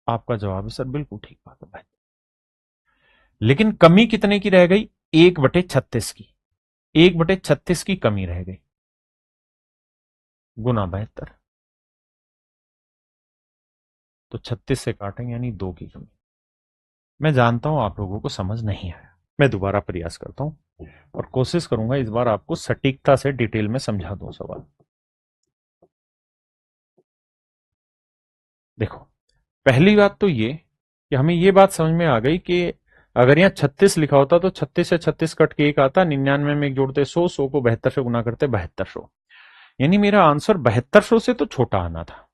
आपका जवाब है सर बिल्कुल ठीक बात है भाई। लेकिन कमी कितने की रह गई? 1/36 की। 1/36 की कमी रह गई, गुना 72। तो 36 से काटेंगे यानी 2 की कमी। मैं जानता हूं आप लोगों को समझ नहीं आया, मैं दोबारा प्रयास करता हूं और कोशिश करूंगा इस बार आपको सटीकता से डिटेल में समझा दूं सवाल। देखो, पहली बात तो ये कि हमें ये बात समझ में आ गई कि अगर यहाँ 36 लिखा होता तो 36 से 36 कट के एक आता, 99 में एक जोड़ते 100, 100 को 72 से गुना करते 7200। यानी मेरा आंसर 7200 से तो छोटा आना था।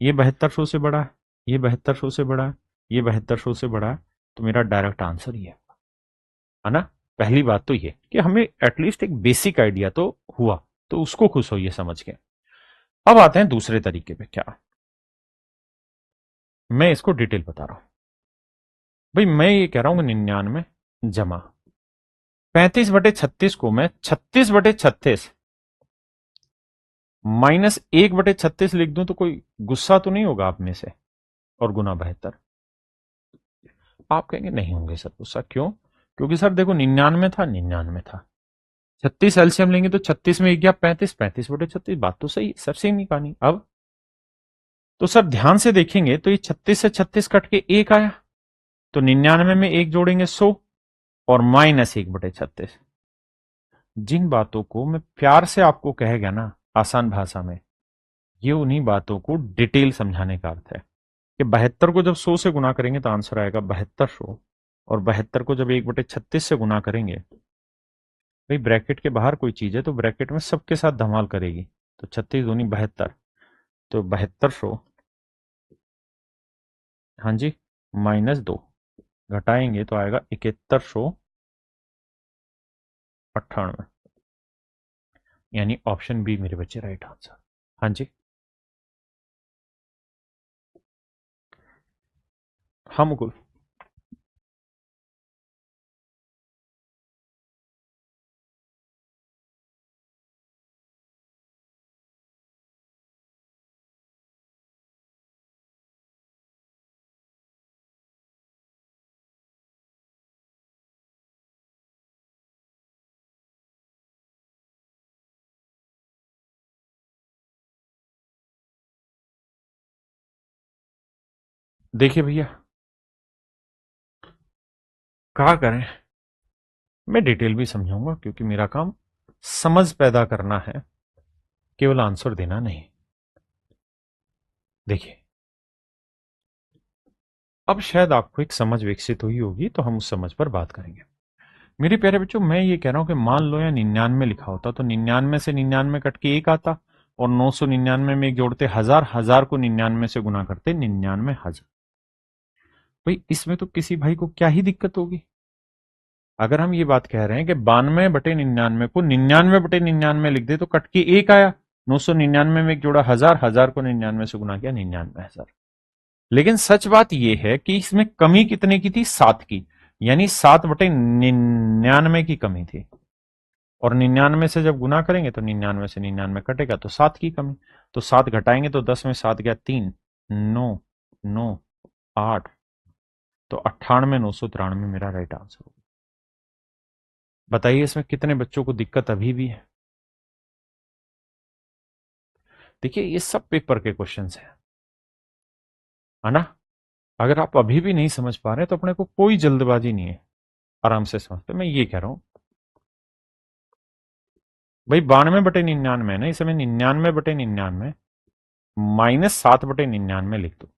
ये 7200 से बड़ा है, ये 7200 से बड़ा है, ये 7200 से बड़ा है, तो मेरा डायरेक्ट आंसर ये है ना। पहली बात तो ये कि हमें एटलीस्ट एक बेसिक आइडिया तो हुआ, तो उसको खुश होइए समझ के। अब आते हैं दूसरे तरीके पे। क्या? मैं इसको डिटेल बता रहा हूं भाई। मैं ये कह रहा हूं 99 जमा 35/36 को मैं 36/36 माइनस 1/36 लिख दूं तो कोई गुस्सा तो नहीं होगा आप में से? और गुना 72। आप कहेंगे नहीं होंगे सर गुस्सा, क्यों? क्योंकि सर देखो 99 था, 99 था, 36 एलसीएम लेंगे तो 36 में एक गया 35, 35/36। बात तो सही, सर सेम ही कहानी। अब तो सर ध्यान से देखेंगे तो ये 36 से 36 कट के एक आया, तो 99 में एक जोड़ेंगे 100, और माइनस 1/36। जिन बातों को मैं प्यार से आपको कह गया ना आसान भाषा में, ये उन्हीं बातों को डिटेल समझाने का अर्थ है कि 72 को जब 100 से गुना करेंगे तो आंसर आएगा 7200, और 72 को जब 1/36 से गुना करेंगे, भाई ब्रैकेट के बाहर कोई चीज है तो ब्रैकेट में सबके साथ धमाल करेगी, तो 36 दूनी 72, तो 7200, हाँ जी, -2 घटाएंगे तो आएगा 7198। यानी ऑप्शन बी मेरे बच्चे राइट आंसर। हाँ जी, हाँ मुकुल। देखिए भैया, क्या करें, मैं डिटेल भी समझाऊंगा क्योंकि मेरा काम समझ पैदा करना है, केवल आंसर देना नहीं। देखिए, अब शायद आपको एक समझ विकसित हुई होगी तो हम उस समझ पर बात करेंगे। मेरे प्यारे बच्चों, मैं ये कह रहा हूं कि मान लो या 99 लिखा होता तो 99 से 99 कट के एक आता, और 999 में एक जोड़ते 1000, 1000 को 99 से गुना करते 99,000। भाई इसमें तो किसी भाई को क्या ही दिक्कत होगी? अगर हम ये बात कह रहे हैं कि 92/99 को 99/99 लिख दे तो कट के एक आया, 999 में एक जोड़ा 1000, 1000 को 99 से गुना किया 99,000। लेकिन सच बात यह है कि इसमें कमी कितने की थी? 7 की, यानी 7/99 की कमी थी, और 99 से जब गुना करेंगे तो 99 से 99 कटेगा तो 7 की कमी। तो 7 घटाएंगे तो 10 में 7 गया 3, 9, 9, 8, तो 98,993 मेरा राइट आंसर होगा। बताइए इसमें कितने बच्चों को दिक्कत अभी भी है? देखिए ये सब पेपर के क्वेश्चंस हैं, है ना। अगर आप अभी भी नहीं समझ पा रहे तो अपने को कोई जल्दबाजी नहीं है, आराम से समझते। मैं ये कह रहा हूं भाई 92/99 है ना, इस समय 99/99 -7/99 लिख दो,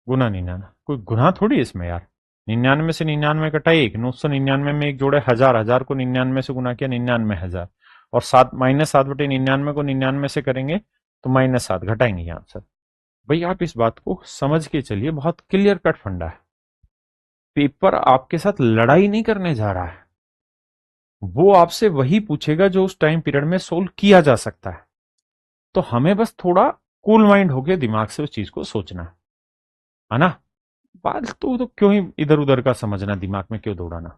गुना 99। कोई गुना थोड़ी है इसमें यार। 99 से 99 कटा एक, 999 में एक जोड़े हजार, हजार को 99 से गुना किया 99,000, और -7/99 को 99 से करेंगे तो -7 घटाएंगे ये आंसर। भाई आप इस बात को समझ के चलिए, बहुत क्लियर कट फंडा है। पेपर आपके साथ लड़ाई नहीं करने जा रहा है, वो आपसे वही पूछेगा जो उस टाइम पीरियड में सोल्व किया जा सकता है। तो हमें बस थोड़ा कूल माइंड होके दिमाग से उस चीज को सोचना है ना। फालतू तो क्यों ही इधर उधर का समझना, दिमाग में क्यों दौड़ाना।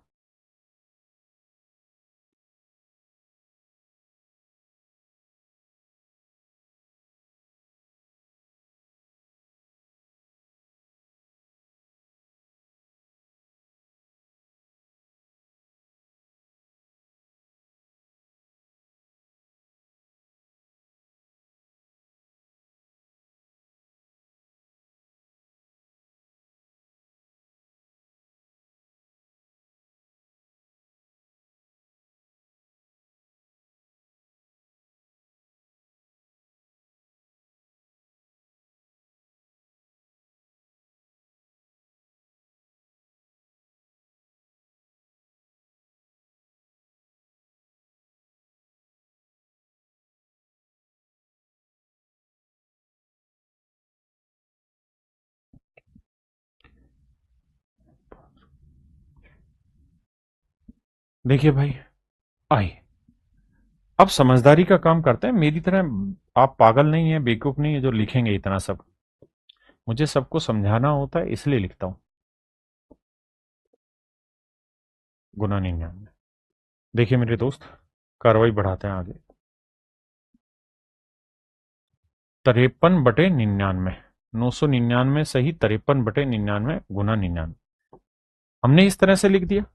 देखिए भाई, आई अब समझदारी का काम करते हैं मेरी तरह। आप पागल नहीं है, बेवकूफ नहीं है जो लिखेंगे इतना सब। मुझे सबको समझाना होता है इसलिए लिखता हूं। गुना 99। देखिए मेरे दोस्त, कार्रवाई बढ़ाते हैं आगे। 53/99, 999 सही 53/99 गुना 99, हमने इस तरह से लिख दिया।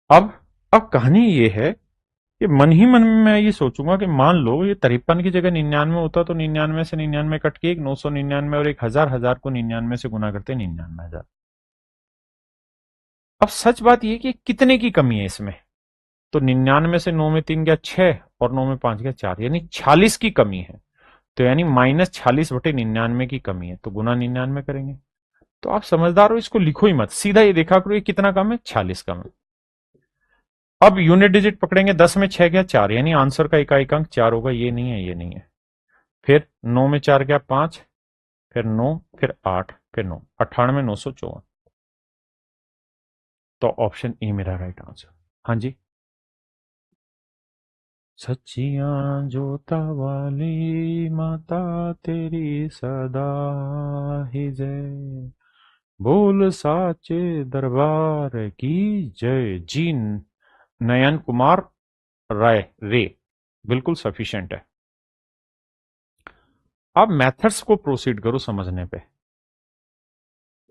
अब अब कहानी ये है कि मन ही मन में मैं ये सोचूंगा कि मान लो ये 53 की जगह 99 होता तो 99 से 99 कट के एक 999 और एक हजार, हजार को 99 से गुना करते 99,000। अब सच बात यह कि कितने की कमी है इसमें, तो 99 से 9 में 3 गया 6 और 9 में 5 गया 4, यानी 46 की कमी है। तो यानी -46/99 की कमी है, तो गुना 99 करेंगे। तो आप समझदार हो, इसको लिखो ही मत, सीधा ये देखा करो ये कितना कम है, 46 कम है। अब यूनिट डिजिट पकड़ेंगे, 10 में 6 गया 4, यानी आंसर का इकाई अंक 4 होगा, ये नहीं है ये नहीं है। फिर 9 में 4 गया 5, फिर 9, फिर 8, फिर 9, 98,954। तो ऑप्शन ए मेरा राइट आंसर। हाँ जी। सच्चियां जोता वाली माता तेरी सदा ही जय, बोल साचे दरबार की जय। जी नयन कुमार राय रे, बिल्कुल सफिशिएंट है। अब मेथड्स को प्रोसीड करो समझने पे,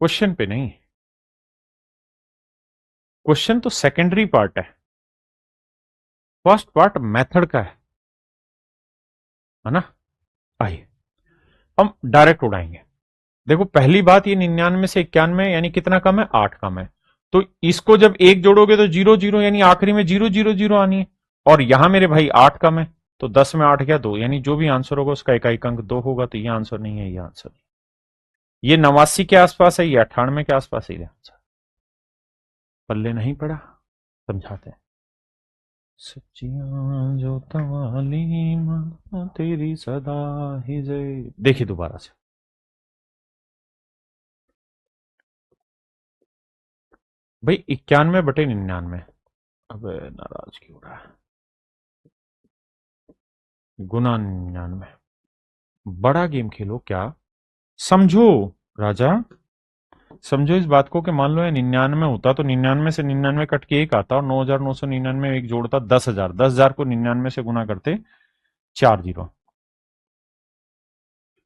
क्वेश्चन पे नहीं। क्वेश्चन तो सेकेंडरी पार्ट है, फर्स्ट पार्ट मेथड का है ना। आइए हम डायरेक्ट उड़ाएंगे। देखो पहली बात, ये 99 से 91 यानी कितना कम है, 8 कम है। तो इसको जब एक जोड़ोगे तो 0 0, यानी आखिरी में 0 0 0 आनी है। और यहां मेरे भाई 8 कम है, तो 10 में 8 गया 2, यानी जो भी आंसर होगा उसका इकाई अंक 2 होगा। तो ये आंसर नहीं है, ये आंसर नहीं। ये 89 के आसपास है, ये 98 के आसपास है, ये आंसर पल्ले नहीं पड़ा। समझाते हैं। सच्चियां जो तवाली मां तेरी सदा ही जय। देखिए दोबारा से, भाई 91/99। अब नाराज क्यों हो रहा है, गुना 99। बड़ा गेम खेलो क्या, समझो राजा। समझो इस बात को कि मान लो ये 99 होता तो 99 से 99 कट के एक आता, और 9,999 एक जोड़ता 10,000, 10,000 को 99 से गुना करते 4 जीरो,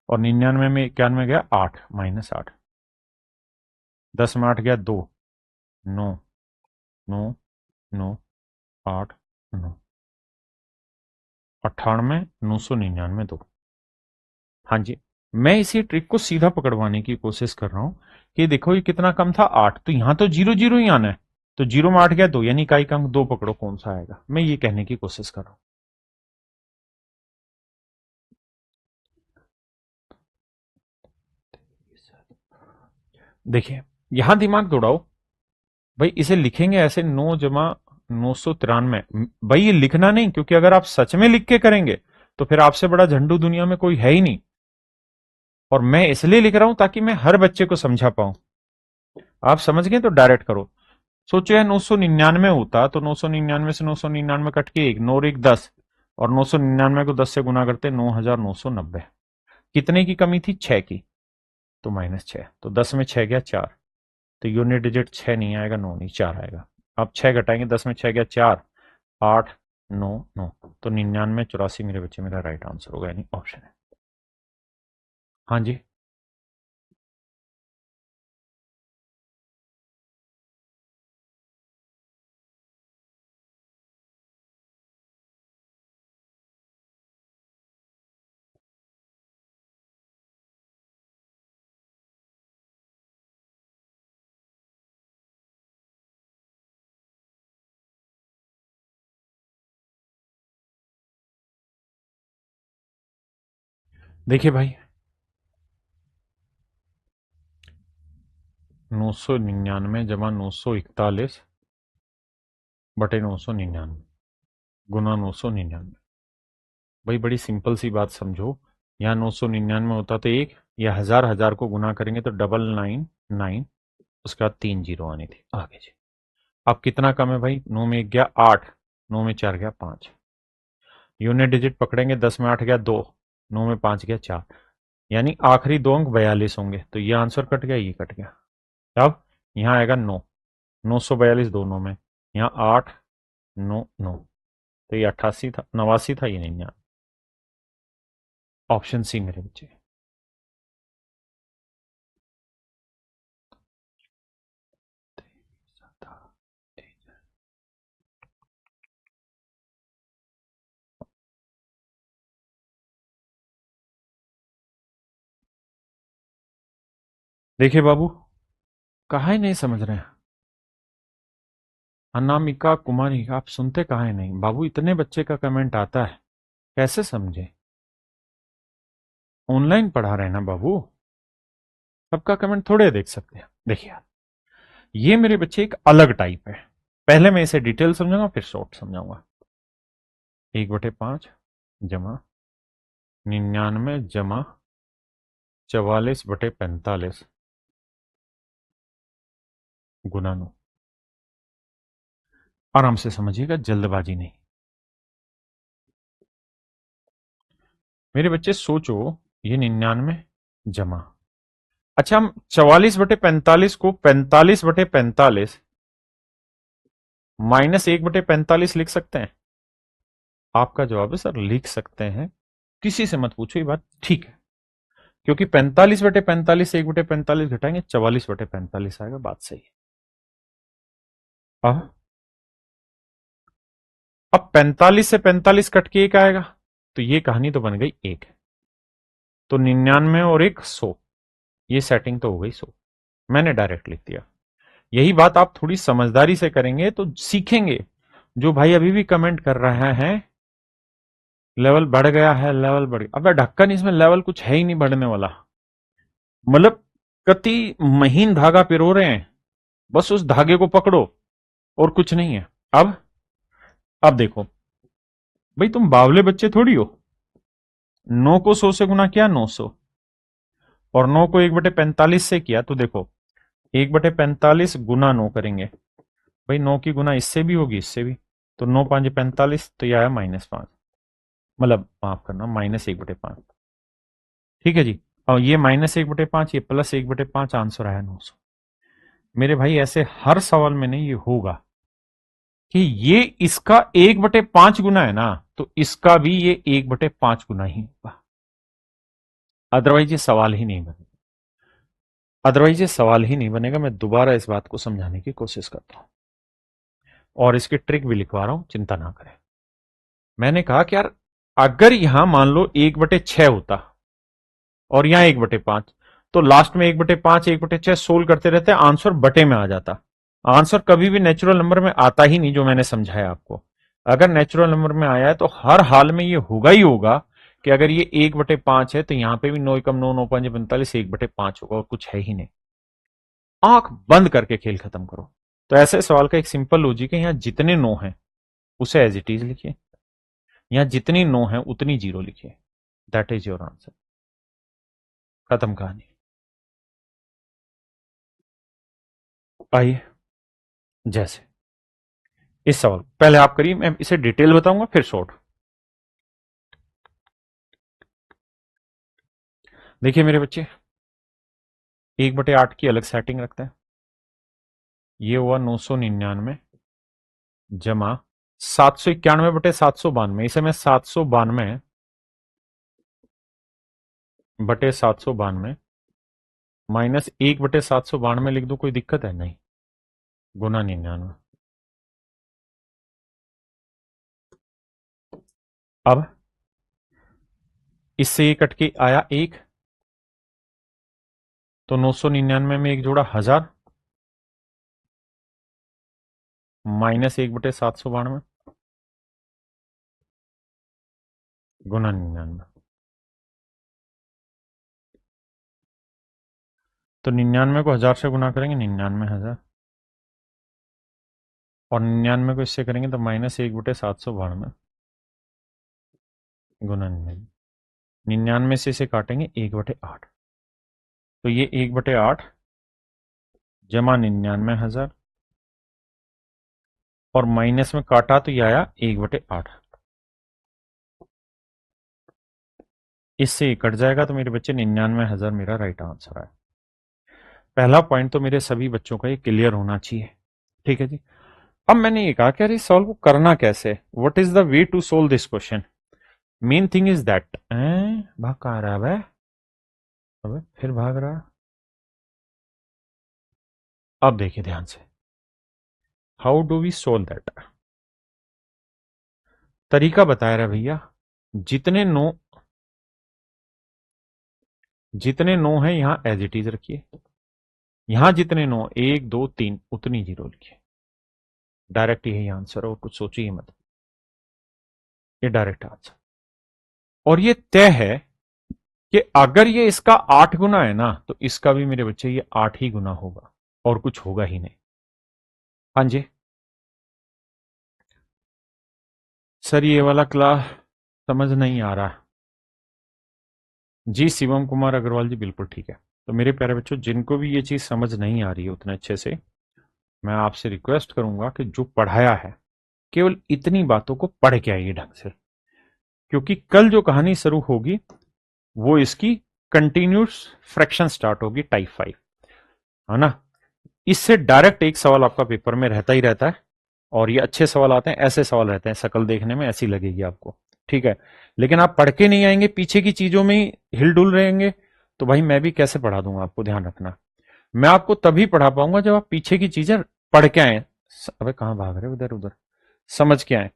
और 99 में 91 गया 8, -8, 10 में 8 गया 2, 9, 9, 9, 8, 9, 98,999 2। हाँ जी, मैं इसी ट्रिक को सीधा पकड़वाने की कोशिश कर रहा हूं कि देखो ये कितना कम था 8, तो यहां तो 0 0 ही आना है। तो 0 में 8 गया 2, यानी इकाई अंक 2 पकड़ो कौन सा आएगा, मैं ये कहने की कोशिश कर रहा हूं। देखिए यहां दिमाग दौड़ाओ भाई, इसे लिखेंगे ऐसे 9 जमा 993। भाई ये लिखना नहीं, क्योंकि अगर आप सच में लिख के करेंगे तो फिर आपसे बड़ा झंडू दुनिया में कोई है ही नहीं। और मैं इसलिए लिख रहा हूं ताकि मैं हर बच्चे को समझा पाऊं। आप समझ गए तो डायरेक्ट करो। सोचो यार 999 होता तो 999 से 999 कट के एक, 9 और एक 10, और 999 को 10 से गुना करते 9,990। कितने की कमी थी? 6 की। तो -6, तो 10 में 6 गया 4। तो यूनिट डिजिट 6 नहीं आएगा, 9 नहीं, 4 आएगा। अब 6 घटाएंगे, 10 में 6 गया 4, 8, 9, 9। तो 99 84 मेरे बच्चे मेरा राइट आंसर होगा, यानी ऑप्शन है। हाँ जी। देखिए भाई, 999 जमा 941 बटे 999 गुना 999। भाई बड़ी सिंपल सी बात समझो, यहाँ 999 होता तो एक, या हजार हजार को गुना करेंगे तो 999, उसके बाद 3 जीरो आनी थी आगे जी। अब कितना कम है भाई? 9 में 1 गया 8, 9 में 4 गया 5। यूनिट डिजिट पकड़ेंगे, 10 में 8 गया 2, 9 में 5 गया 4। यानी आखिरी दो अंक 42 होंगे, तो ये आंसर कट गया, ये कट गया। अब यहाँ आएगा 9, 942 दोनों में, यहाँ 8, 9, 9। तो ये 88 था, 89 था, ये 99। ऑप्शन सी मेरे बच्चे। देखिए बाबू, कहा ही नहीं समझ रहे हैं। अनामिका कुमारी, आप सुनते कहा है नहीं बाबू, इतने बच्चे का कमेंट आता है, कैसे समझे? ऑनलाइन पढ़ा रहे हैं ना बाबू, सबका कमेंट थोड़े देख सकते हैं। देखिए ये मेरे बच्चे एक अलग टाइप है। पहले मैं इसे डिटेल समझाऊंगा, फिर शॉर्ट समझाऊंगा। 1/5 जमा 99 जमा 44/45 गुना 9। आराम से समझिएगा, जल्दबाजी नहीं। मेरे बच्चे सोचो, ये 99 जमा, अच्छा हम 44/45 को 45/45 -1/45 लिख सकते हैं? आपका जवाब है सर लिख सकते हैं। किसी से मत पूछो ये बात, ठीक है? क्योंकि 45/45 1/45 घटाएंगे 44/45 आएगा, बात सही है। अब 45 से 45 कट के एक आएगा, तो ये कहानी तो बन गई एक। तो 99 और एक 100, ये सेटिंग तो हो गई 100। मैंने डायरेक्ट लिख दिया। यही बात आप थोड़ी समझदारी से करेंगे तो सीखेंगे। जो भाई अभी भी कमेंट कर रहे हैं लेवल बढ़ गया है, लेवल बढ़ गया, अबे ढक्कन, इसमें लेवल कुछ है ही नहीं बढ़ने वाला। मतलब कति महीन धागा पिरो रहे हैं, बस उस धागे को पकड़ो और कुछ नहीं है। अब देखो भाई, तुम बावले बच्चे थोड़ी हो। 9 को 100 से गुना किया 900, और 9 को 1/45 से किया, तो देखो 1/45 गुना 9 करेंगे। भाई 9 की गुना इससे भी होगी, इससे भी। तो 9 5 45, तो यह आया -5, मतलब माफ करना -1/5। ठीक है जी। और ये -1/5, ये +1/5, आंसर आया 900। मेरे भाई ऐसे हर सवाल में नहीं ये होगा कि ये इसका 1/5 गुना है ना, तो इसका भी ये 1/5 गुना ही होगा। अदरवाइज ये सवाल ही नहीं बनेगा। अदरवाइज ये सवाल ही नहीं बनेगा। मैं दोबारा इस बात को समझाने की कोशिश करता हूं, और इसकी ट्रिक भी लिखवा रहा हूं, चिंता ना करें। मैंने कहा कि यार अगर यहां मान लो 1/6 होता और यहां 1/5, तो लास्ट में 1/5 1/6 सोल्व करते रहते, आंसर बटे में आ जाता। आंसर कभी भी नेचुरल नंबर में आता ही नहीं, जो मैंने समझाया आपको। अगर नेचुरल नंबर में आया है तो हर हाल में ये होगा ही होगा कि अगर ये 1/5 है तो यहां पे भी 9 एकम 9 9 5 45 1/5 होगा, और कुछ है ही नहीं। आंख बंद करके खेल खत्म करो। तो ऐसे सवाल का एक सिंपल लॉजिक है, यहां जितने नो हैं उसे एज इट इज लिखिए, यहां जितनी नो है उतनी जीरो लिखिए, दैट इज योर आंसर। खत्म कहानी। आइए, जैसे इस सवाल पहले आप करिए, मैं इसे डिटेल बताऊंगा फिर शॉर्ट। देखिए मेरे बच्चे, 1/8 की अलग सेटिंग रखते हैं। ये हुआ 999 जमा 791/792, इसे मैं 792/792 माइनस 1/792 लिख दूं, कोई दिक्कत है? नहीं, गुना 99। अब इससे ये कट के आया एक, तो 999 में एक जोड़ा 1000 माइनस 1/792 गुना 99। तो 99 को 1000 से गुना करेंगे 99,000, और 99 को इससे करेंगे तो माइनस 1/792 गुना 99। 99 से इसे काटेंगे 1/8, तो ये 1/8 जमा 99,000, और माइनस में काटा तो ये आया 1/8। इससे ये कट जाएगा तो मेरे बच्चे 99,000 मेरा राइट आंसर है। पहला पॉइंट तो मेरे सभी बच्चों का ये क्लियर होना चाहिए, ठीक है जी। अब मैंने ये कहा कि अरे सॉल्व को करना कैसे, what is the way to solve this question. Main thing is that, भाग कहाँ रहा है, अबे फिर भाग रहा। अब देखिए ध्यान से, how do we solve that. तरीका बताया रहा भैया, जितने नो है यहां एज इट इज रखिए, यहां जितने नो 1 2 3 उतनी जीरो लिखिए। डायरेक्ट यही आंसर है, और कुछ सोचिए मत, ये डायरेक्ट आंसर। और ये तय है कि अगर ये इसका 8 गुना है ना, तो इसका भी मेरे बच्चे ये 8 ही गुना होगा, और कुछ होगा ही नहीं। हाँ जी सर, ये वाला क्लास समझ नहीं आ रहा जी। शिवम कुमार अग्रवाल जी, बिल्कुल ठीक है। तो मेरे प्यारे बच्चों, जिनको भी ये चीज समझ नहीं आ रही है उतने अच्छे से, मैं आपसे रिक्वेस्ट करूंगा कि जो पढ़ाया है केवल इतनी बातों को पढ़ के आइए ढंग से, क्योंकि कल जो कहानी शुरू होगी वो इसकी कंटिन्यूस फ्रैक्शन स्टार्ट होगी, टाइप 5, है ना। इससे डायरेक्ट एक सवाल आपका पेपर में रहता ही रहता है, और ये अच्छे सवाल आते हैं, ऐसे सवाल रहते हैं, शकल देखने में ऐसी लगेगी आपको, ठीक है। लेकिन आप पढ़ के नहीं आएंगे, पीछे की चीजों में ही हिलडुल रहेंगे, तो भाई मैं भी कैसे पढ़ा दूंगा आपको, ध्यान रखना। मैं आपको तभी पढ़ा पाऊंगा जब आप पीछे की चीजें पढ़ के आए। अबे कहां भाग रहे उधर उधर, समझ के आए।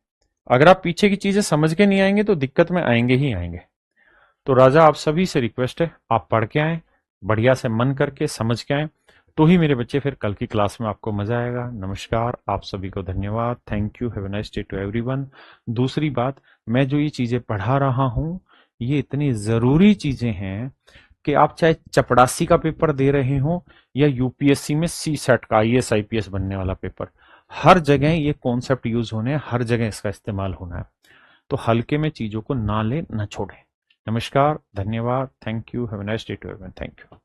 अगर आप पीछे की चीजें समझ के नहीं आएंगे तो दिक्कत में आएंगे ही आएंगे। तो राजा आप सभी से रिक्वेस्ट है, आप पढ़ के आए, बढ़िया से मन करके समझ के आए, तो ही मेरे बच्चे फिर कल की क्लास में आपको मजा आएगा। नमस्कार, आप सभी को धन्यवाद, thank you, have a nice day to everyone. दूसरी बात, मैं जो ये चीजें पढ़ा रहा हूं ये इतनी जरूरी चीजें हैं कि आप चाहे चपड़ासी का पेपर दे रहे हो या यूपीएससी में सी सेट का आईएएस आईपीएस बनने वाला पेपर, हर जगह ये कॉन्सेप्ट यूज होने हैं, हर जगह इसका इस्तेमाल होना है। तो हल्के में चीजों को ना ले ना छोड़े। नमस्कार, धन्यवाद, thank you, have a nice day to everyone, thank you.